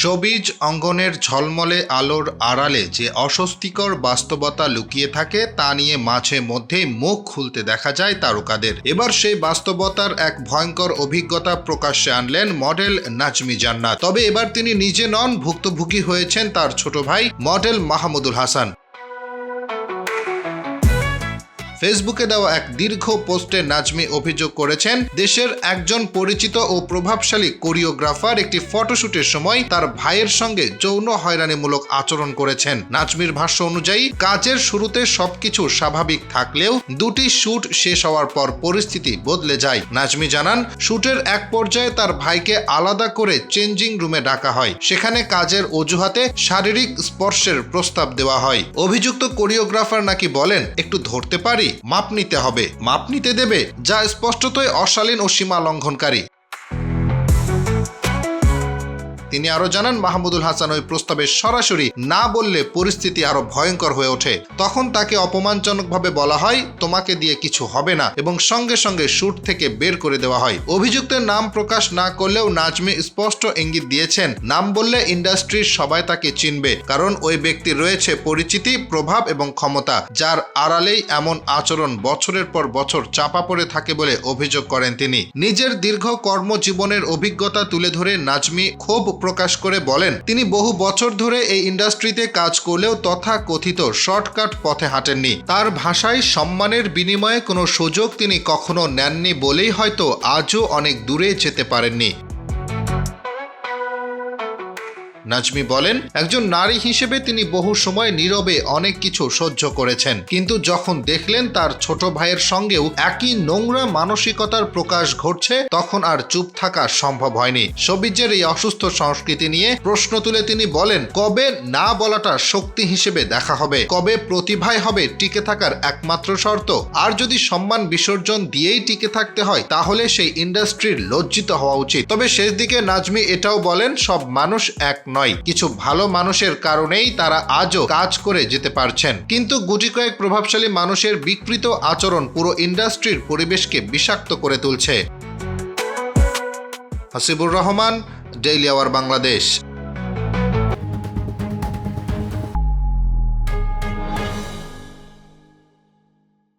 Showbiz অঙ্গনের ঝলমলে আলোর আড়ালে যে অস্বস্তিকর বাস্তবতা লুকিয়ে থাকে তা নিয়ে মাঝে মধ্যেই মুখ খুলতে দেখা যায় তারকাদের। এবার সেই বাস্তবতার এক ভয়ঙ্কর অভিজ্ঞতা প্রকাশ্যে আনলেন মডেল নাজমি জান্নাত। তবে এবার তিনি নিজে নন, ভুক্তভোগী হয়েছেন তার ছোট ভাই মডেল মাহমুদুল হাসান। ফেসবুকে দেওয়া এক দীর্ঘ পোস্টে নাজমি অভিযোগ করেছেন, দেশের একজন পরিচিত ও প্রভাবশালী কোরিওগ্রাফার একটি ফটোশুটের সময় তার ভাইয়ের সঙ্গে যৌন হয়রানিমূলক আচরণ করেছেন। নাজমির ভাষ্য অনুযায়ী, কাজের শুরুতে সবকিছু স্বাভাবিক থাকলেও দুটি শুট শেষ হওয়ার পর পরিস্থিতি বদলে যায়। নাজমি জানান, শুটের এক পর্যায়ে তার ভাইকে আলাদা করে চেঞ্জিং রুমে ডাকা হয়। সেখানে কাজের অজুহাতে শারীরিক স্পর্শের প্রস্তাব দেওয়া হয়। অভিযুক্ত কোরিওগ্রাফার নাকি বলেন, একটু ধরতে পারি, মাপ নিতে হবে। মাপ নিতে দেবে, যা স্পষ্টতই অশালীন ও সীমা লঙ্ঘনকারী। তিনি আরো জানান, মাহমুদুল হাসান ওই প্রস্তাবে সরাসরি না বললে পরিস্থিতি আরো ভয়ঙ্কর হয়ে ওঠে। তখন তাকে অপমানজনকভাবে বলা হয়, তোমাকে দিয়ে কিছু হবে না, এবং সঙ্গে সঙ্গে শুট থেকে বের করে দেওয়া হয়। অভিযুক্তের নাম প্রকাশ না করলেও নাজমি স্পষ্ট ইঙ্গিত দিয়েছেন, নাম বললে ইন্ডাস্ট্রির সবাই তাকে চিনবে, কারণ ওই ব্যক্তির রয়েছে পরিচিতি, প্রভাব এবং ক্ষমতা, যার আড়ালেই এমন আচরণ বছরের পর বছর চাপা পড়ে থাকে বলে অভিযোগ করেন তিনি। নিজের দীর্ঘ কর্মজীবনের অভিজ্ঞতা তুলে ধরে নাজমি ক্ষোভ প্রকাশ করে বলেন, তিনি বহু বছর ধরে এই ইন্ডাস্ট্রিতে কাজ করলেও তথাকথিত শর্টকাট পথে হাঁটেননি। তার ভাষায় সম্মানের বিনিময়ে কোনো সুযোগ তিনি কখনো নেননি বলেই হয়তো আজও অনেক দূরে যেতে পারেননি। নাজমি বলেন, একজন নারী হিসেবে তিনি বহু সময় নীরবে অনেক কিছু সহ্য করেছেন, কিন্তু যখন দেখলেন তার ছোট ভাইয়ের সঙ্গেও একই নোংরা মানসিকতার প্রকাশ ঘটছে, তখন আর চুপ থাকা সম্ভব হয়নি। শোবিজের এই অসুস্থ সংস্কৃতি নিয়ে প্রশ্ন তুলে তিনি বলেন, কবে না বলাটা শক্তি হিসেবে দেখা হবে? কবে প্রতিভাই হবে টিকে থাকার একমাত্র শর্ত? আর যদি সম্মান বিসর্জন দিয়েই টিকে থাকতে হয়, তাহলে সেই ইন্ডাস্ট্রির লজ্জিত হওয়া উচিত। তবে শেষ দিকে নাজমি এটাও বলেন, সব মানুষ এক নয়, কিছু ভালো মানুষের কারণেই তারা আজও কাজ করে যেতে পারছেন। কিন্তু গুটি কয়েক প্রভাবশালী মানুষের বিকৃত আচরণ পুরো ইন্ডাস্ট্রির পরিবেশকে বিষাক্ত করে তুলছে। Hasibur Rahman, daily our Bangladesh.